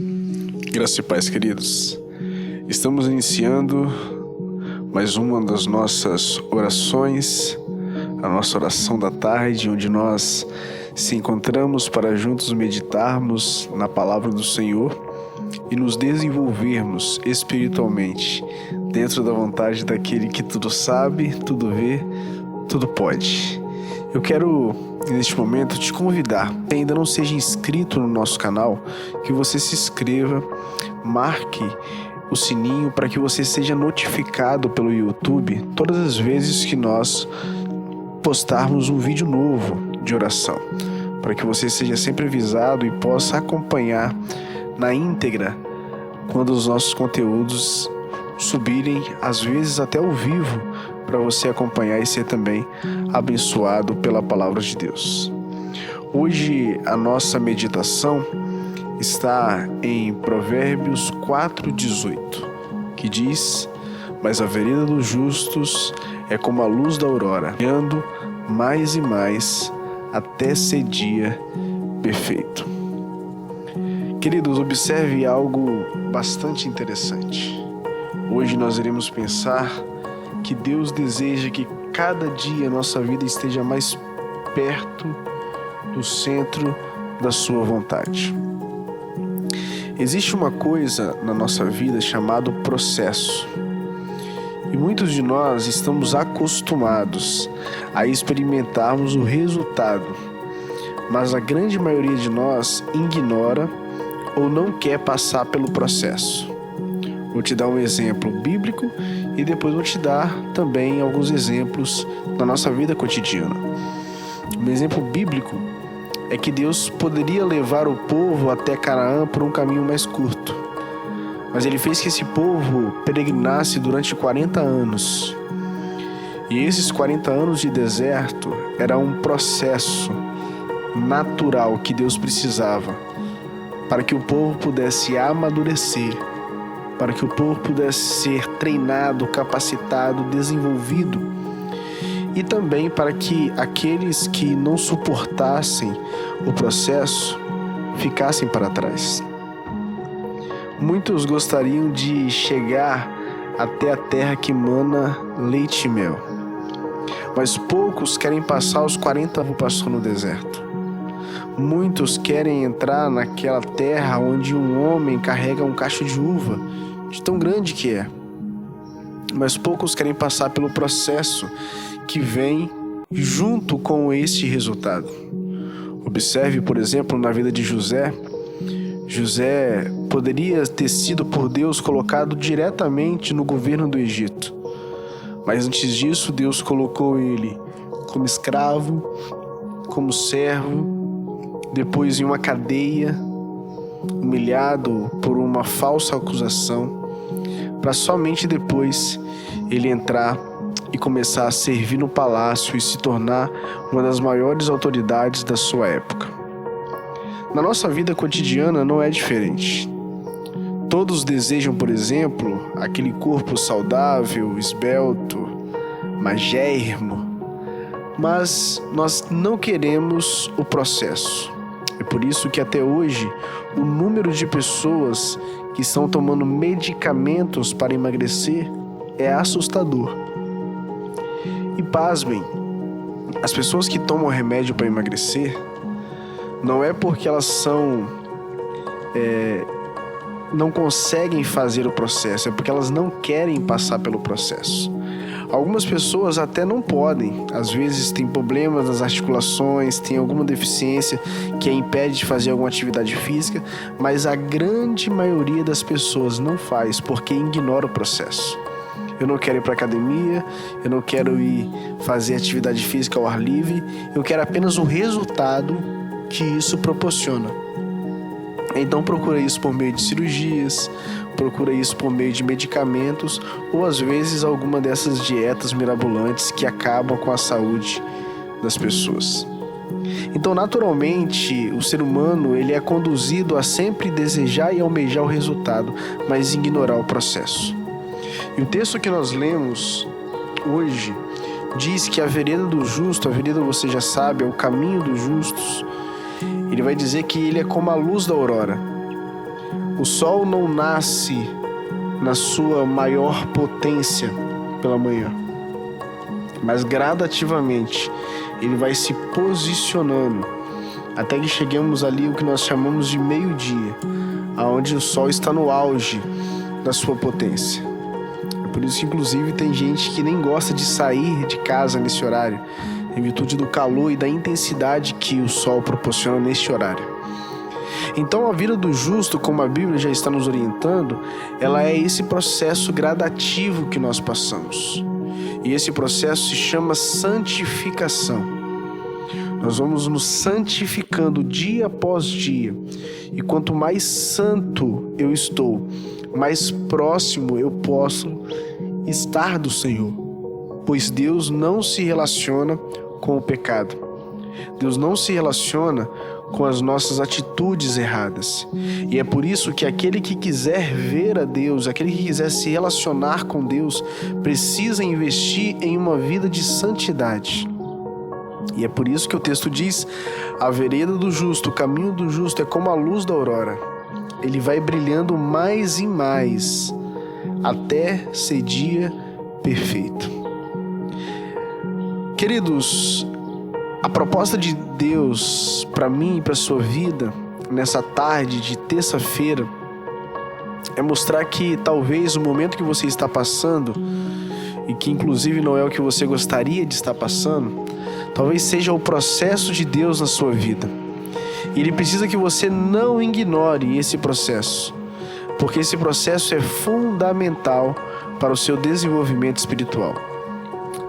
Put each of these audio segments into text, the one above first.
Graça e paz, queridos. Estamos iniciando mais uma das nossas orações, a nossa oração da tarde, onde nós se encontramos para juntos meditarmos na palavra do Senhor e nos desenvolvermos espiritualmente dentro da vontade daquele que tudo sabe, tudo vê, tudo pode. Eu quero, neste momento, te convidar, se ainda não seja inscrito no nosso canal, que você se inscreva, marque o sininho para que você seja notificado pelo YouTube todas as vezes que nós postarmos um vídeo novo de oração, para que você seja sempre avisado e possa acompanhar na íntegra quando os nossos conteúdos subirem, às vezes até ao vivo, para você acompanhar e ser também abençoado pela palavra de Deus. Hoje a nossa meditação está em Provérbios 4:18, que diz: "Mas a vereda dos justos é como a luz da aurora, brilhando mais e mais até ser dia perfeito." Queridos, observe algo bastante interessante. Hoje nós iremos pensar que Deus deseja que cada dia a nossa vida esteja mais perto do centro da sua vontade. Existe uma coisa na nossa vida chamada processo. E muitos de nós estamos acostumados a experimentarmos o resultado, mas a grande maioria de nós ignora ou não quer passar pelo processo. Vou te dar um exemplo bíblico e depois vou te dar também alguns exemplos da nossa vida cotidiana. Um exemplo bíblico é que Deus poderia levar o povo até Canaã por um caminho mais curto, mas Ele fez que esse povo peregrinasse durante 40 anos. E esses 40 anos de deserto era um processo natural que Deus precisava para que o povo pudesse amadurecer, para que o povo pudesse ser treinado, capacitado, desenvolvido, e também para que aqueles que não suportassem o processo ficassem para trás. Muitos gostariam de chegar até a terra que mana leite e mel, mas poucos querem passar os 40 anos que passou no deserto. Muitos querem entrar naquela terra onde um homem carrega um cacho de uva, de tão grande que é. Mas poucos querem passar pelo processo que vem junto com este resultado. Observe, por exemplo, na vida de José. José poderia ter sido por Deus colocado diretamente no governo do Egito. Mas antes disso, Deus colocou ele como escravo, como servo, depois em uma cadeia, humilhado por uma falsa acusação, para somente depois ele entrar e começar a servir no palácio e se tornar uma das maiores autoridades da sua época. Na nossa vida cotidiana não é diferente. Todos desejam, por exemplo, aquele corpo saudável, esbelto, magérrimo, mas nós não queremos o processo. É por isso que até hoje o número de pessoas que estão tomando medicamentos para emagrecer é assustador. E pasmem, as pessoas que tomam remédio para emagrecer não é porque elas não conseguem fazer o processo, é porque elas não querem passar pelo processo. Algumas pessoas até não podem, às vezes tem problemas nas articulações, tem alguma deficiência que a impede de fazer alguma atividade física, mas a grande maioria das pessoas não faz porque ignora o processo. Eu não quero ir para academia, eu não quero ir fazer atividade física ao ar livre, eu quero apenas o resultado que isso proporciona. Então procura isso por meio de cirurgias, procura isso por meio de medicamentos ou às vezes alguma dessas dietas mirabolantes que acabam com a saúde das pessoas. Então, naturalmente, o ser humano ele é conduzido a sempre desejar e almejar o resultado, mas ignorar o processo. E o texto que nós lemos hoje diz que a vereda do justo, a vereda você já sabe, é o caminho dos justos. Ele vai dizer que ele é como a luz da aurora. O sol não nasce na sua maior potência pela manhã, mas gradativamente ele vai se posicionando até que cheguemos ali o que nós chamamos de meio-dia, aonde o sol está no auge da sua potência. É por isso que inclusive tem gente que nem gosta de sair de casa nesse horário, em virtude do calor e da intensidade que o sol proporciona neste horário. Então a vida do justo, como a Bíblia já está nos orientando, ela é esse processo gradativo que nós passamos. E esse processo se chama santificação. Nós vamos nos santificando dia após dia. E quanto mais santo eu estou, mais próximo eu posso estar do Senhor. Pois Deus não se relaciona com o pecado. Deus não se relaciona com as nossas atitudes erradas. E é por isso que aquele que quiser ver a Deus, aquele que quiser se relacionar com Deus, precisa investir em uma vida de santidade. E é por isso que o texto diz: a vereda do justo, o caminho do justo é como a luz da aurora. Ele vai brilhando mais e mais, até ser dia perfeito. Queridos, a proposta de Deus para mim e para a sua vida, nessa tarde de terça-feira, é mostrar que talvez o momento que você está passando, e que inclusive não é o que você gostaria de estar passando, talvez seja o processo de Deus na sua vida. E Ele precisa que você não ignore esse processo, porque esse processo é fundamental para o seu desenvolvimento espiritual.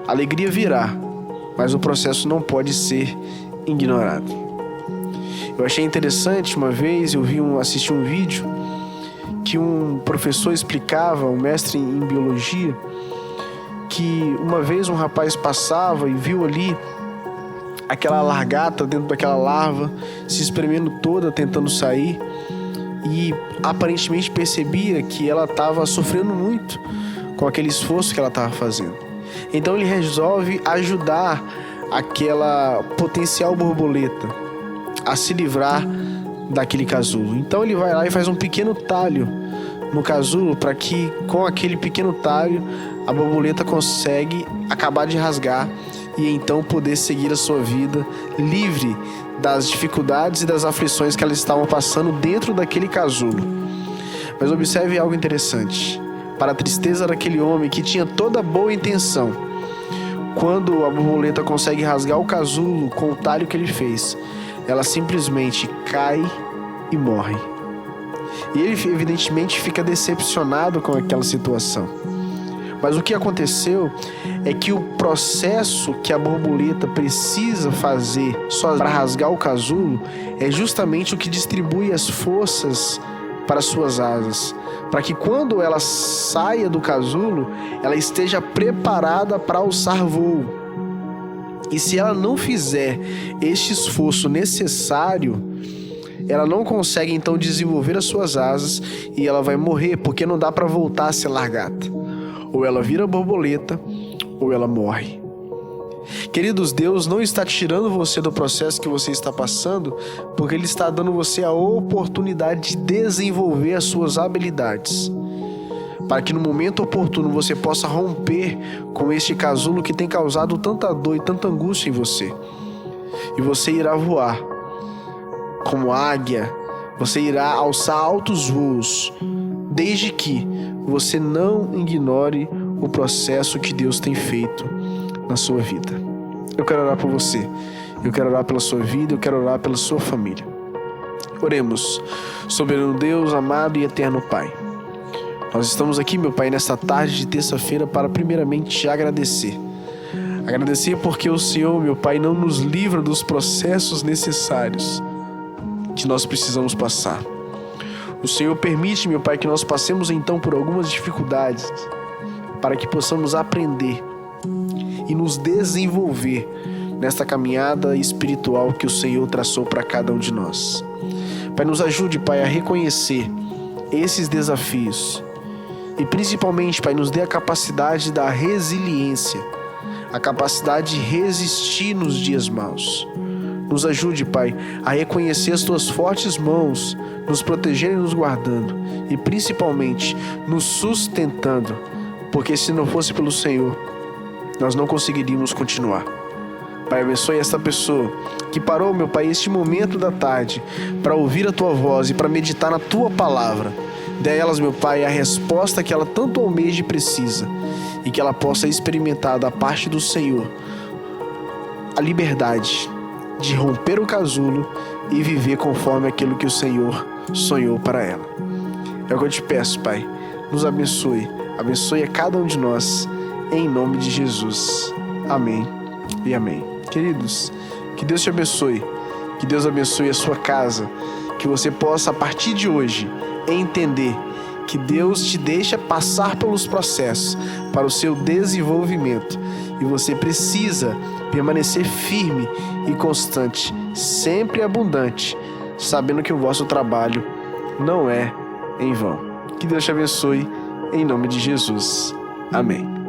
A alegria virá, mas o processo não pode ser ignorado. Eu achei interessante, uma vez eu assisti um vídeo que um professor explicava, um mestre em biologia, que uma vez um rapaz passava e viu ali aquela largata dentro daquela larva se espremendo toda, tentando sair, e aparentemente percebia que ela estava sofrendo muito com aquele esforço que ela estava fazendo. Então ele resolve ajudar aquela potencial borboleta a se livrar daquele casulo. Então ele vai lá e faz um pequeno talho no casulo para que com aquele pequeno talho a borboleta consegue acabar de rasgar e então poder seguir a sua vida livre das dificuldades e das aflições que elas estavam passando dentro daquele casulo. Mas observe algo interessante. Para a tristeza daquele homem que tinha toda boa intenção, quando a borboleta consegue rasgar o casulo com o talho que ele fez, ela simplesmente cai e morre. E ele evidentemente fica decepcionado com aquela situação. Mas o que aconteceu é que o processo que a borboleta precisa fazer só para rasgar o casulo é justamente o que distribui as forças para suas asas, para que quando ela saia do casulo, ela esteja preparada para alçar voo. E se ela não fizer este esforço necessário, ela não consegue então desenvolver as suas asas e ela vai morrer, porque não dá para voltar a ser largata. Ou ela vira borboleta, ou ela morre. Queridos, Deus não está tirando você do processo que você está passando, porque Ele está dando você a oportunidade de desenvolver as suas habilidades, para que no momento oportuno você possa romper com este casulo que tem causado tanta dor e tanta angústia em você. E você irá voar como águia, você irá alçar altos voos, desde que você não ignore o processo que Deus tem feito na sua vida. Eu quero orar por você, eu quero orar pela sua vida, eu quero orar pela sua família. Oremos. Soberano Deus, amado e eterno Pai, nós estamos aqui, meu Pai, nesta tarde de terça-feira para primeiramente te agradecer. Agradecer porque o Senhor, meu Pai, não nos livra dos processos necessários que nós precisamos passar. O Senhor permite, meu Pai, que nós passemos então por algumas dificuldades para que possamos aprender e nos desenvolver nesta caminhada espiritual que o Senhor traçou para cada um de nós. Pai, nos ajude, Pai, a reconhecer esses desafios e principalmente, Pai, nos dê a capacidade da resiliência, a capacidade de resistir nos dias maus. Nos ajude, Pai, a reconhecer as Tuas fortes mãos, nos protegendo e nos guardando, e principalmente nos sustentando, porque se não fosse pelo Senhor, nós não conseguiríamos continuar. Pai, abençoe esta pessoa que parou, meu Pai, este momento da tarde para ouvir a Tua voz e para meditar na Tua palavra. Dê a elas, meu Pai, a resposta que ela tanto almeja e precisa, e que ela possa experimentar da parte do Senhor a liberdade de romper o casulo e viver conforme aquilo que o Senhor sonhou para ela. É o que eu te peço, Pai. Nos abençoe. Abençoe a cada um de nós, em nome de Jesus. Amém e amém. Queridos, que Deus te abençoe. Que Deus abençoe a sua casa. Que você possa, a partir de hoje, entender que Deus te deixa passar pelos processos para o seu desenvolvimento. E você precisa permanecer firme e constante, sempre abundante, sabendo que o vosso trabalho não é em vão. Que Deus te abençoe, em nome de Jesus. Amém.